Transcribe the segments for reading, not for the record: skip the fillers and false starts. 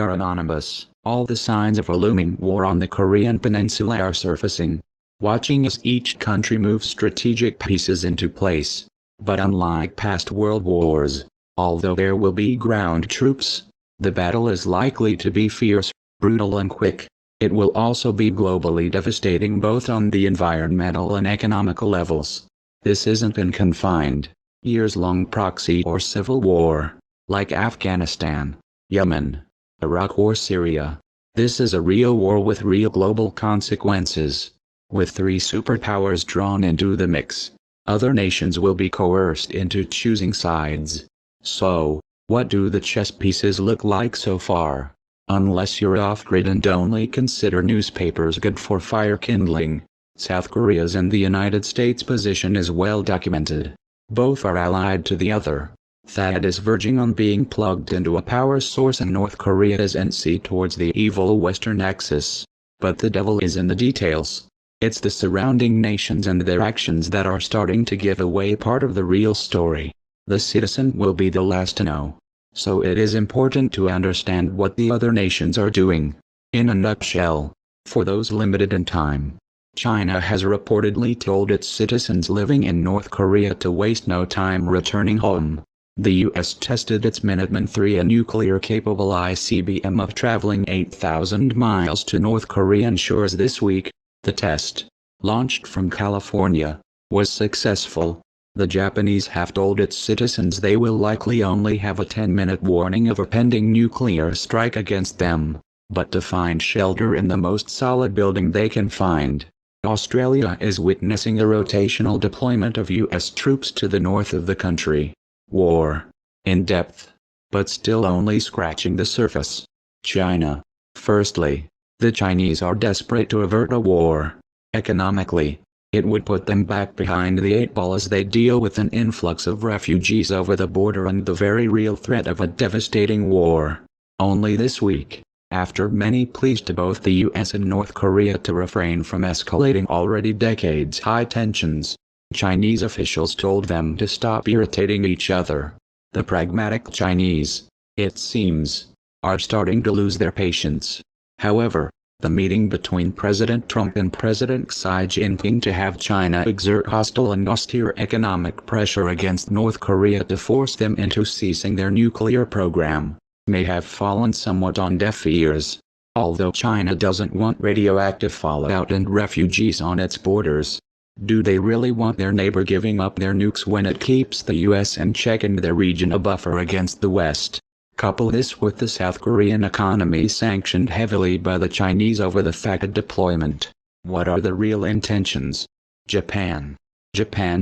are anonymous. All the signs of a looming war on the Korean peninsula are surfacing. Watching as each country moves strategic pieces into place. But unlike past world wars, although there will be ground troops, the battle is likely to be fierce, brutal and quick. It will also be globally devastating both on the environmental and economical levels. This isn't an confined, years-long proxy or civil war, like Afghanistan, Yemen, Iraq or Syria. This is a real war with real global consequences. With 3 superpowers drawn into the mix, other nations will be coerced into choosing sides. So, what do the chess pieces look like so far? Unless you're off-grid and only consider newspapers good for fire kindling, South Korea's and the United States' position is well documented. Both are allied to the other. THAAD is verging on being plugged into a power source and North Korea is NC towards the evil Western axis. But the devil is in the details. It's the surrounding nations and their actions that are starting to give away part of the real story. The citizen will be the last to know. So it is important to understand what the other nations are doing. In a nutshell, for those limited in time, China has reportedly told its citizens living in North Korea to waste no time returning home. The U.S. tested its Minuteman III, a nuclear-capable ICBM of traveling 8,000 miles to North Korean shores this week. The test, launched from California, was successful. The Japanese have told its citizens they will likely only have a 10-minute warning of a pending nuclear strike against them, but to find shelter in the most solid building they can find. Australia is witnessing a rotational deployment of U.S. troops to the north of the country. War. In depth. But still only scratching the surface. China. Firstly, the Chinese are desperate to avert a war. Economically, it would put them back behind the 8 ball as they deal with an influx of refugees over the border and the very real threat of a devastating war. Only this week, after many pleas to both the US and North Korea to refrain from escalating already decades-high tensions, Chinese officials told them to stop irritating each other. The pragmatic Chinese, it seems, are starting to lose their patience. However, the meeting between President Trump and President Xi Jinping to have China exert hostile and austere economic pressure against North Korea to force them into ceasing their nuclear program, may have fallen somewhat on deaf ears. Although China doesn't want radioactive fallout and refugees on its borders, do they really want their neighbor giving up their nukes when it keeps the US in check and their region a buffer against the West? Couple this with the South Korean economy sanctioned heavily by the Chinese over the THAAD deployment. What are the real intentions? Japan,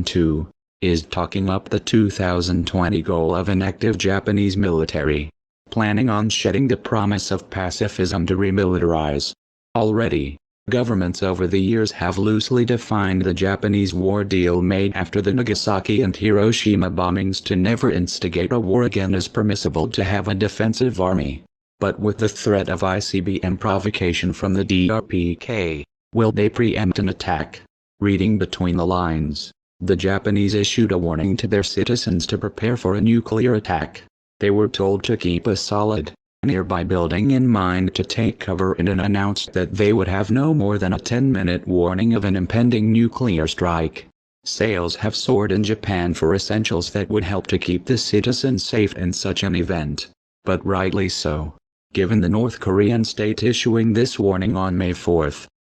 too, is talking up the 2020 goal of an active Japanese military, planning on shedding the promise of pacifism to remilitarize. Already, governments over the years have loosely defined the Japanese war deal made after the Nagasaki and Hiroshima bombings to never instigate a war again as permissible to have a defensive army. But with the threat of ICBM provocation from the DRPK, will they preempt an attack? Reading between the lines, the Japanese issued a warning to their citizens to prepare for a nuclear attack. They were told to keep a solid, nearby building in mind to take cover in, and announced that they would have no more than a 10-minute warning of an impending nuclear strike. Sales have soared in Japan for essentials that would help to keep the citizens safe in such an event. But rightly so, given the North Korean state issuing this warning on May 4,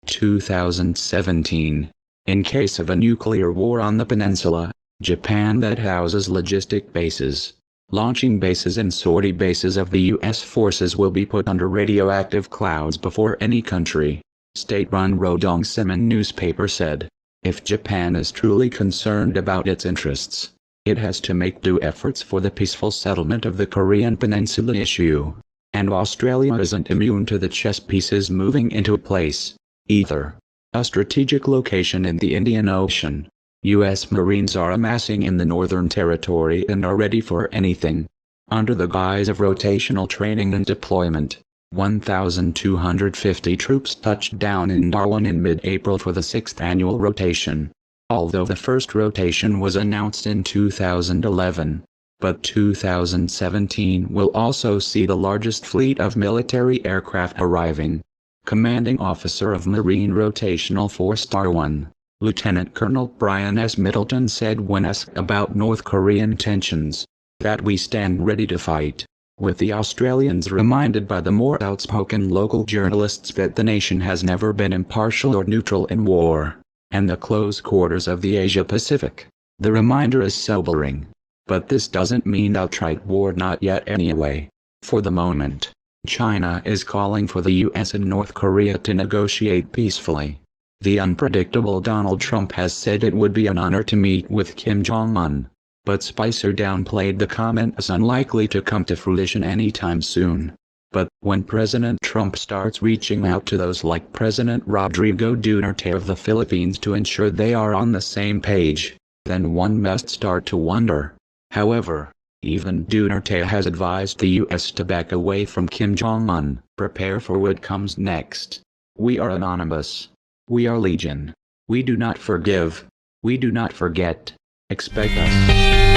2017. In case of a nuclear war on the peninsula, Japan that houses logistic bases, launching bases and sortie bases of the U.S. forces will be put under radioactive clouds before any country. State-run Rodong Sinmun newspaper said, if Japan is truly concerned about its interests, it has to make due efforts for the peaceful settlement of the Korean Peninsula issue. And Australia isn't immune to the chess pieces moving into place, either. A strategic location in the Indian Ocean. U.S. Marines are amassing in the Northern Territory and are ready for anything. Under the guise of rotational training and deployment, 1,250 troops touched down in Darwin in mid-April for the 6th annual rotation. Although the first rotation was announced in 2011, But 2017 will also see the largest fleet of military aircraft arriving. Commanding Officer of Marine Rotational Force Star 1, Lieutenant Colonel Brian S. Middleton said when asked about North Korean tensions, that we stand ready to fight, with the Australians reminded by the more outspoken local journalists that the nation has never been impartial or neutral in war, and the close quarters of the Asia-Pacific. The reminder is sobering. But this doesn't mean outright war, not yet anyway. For the moment, China is calling for the US and North Korea to negotiate peacefully. The unpredictable Donald Trump has said it would be an honor to meet with Kim Jong-un, but Spicer downplayed the comment as unlikely to come to fruition anytime soon. But when President Trump starts reaching out to those like President Rodrigo Duterte of the Philippines to ensure they are on the same page, then one must start to wonder. However, even Duterte has advised the US to back away from Kim Jong-un, prepare for what comes next. We are anonymous. We are legion. We do not forgive. We do not forget. Expect us.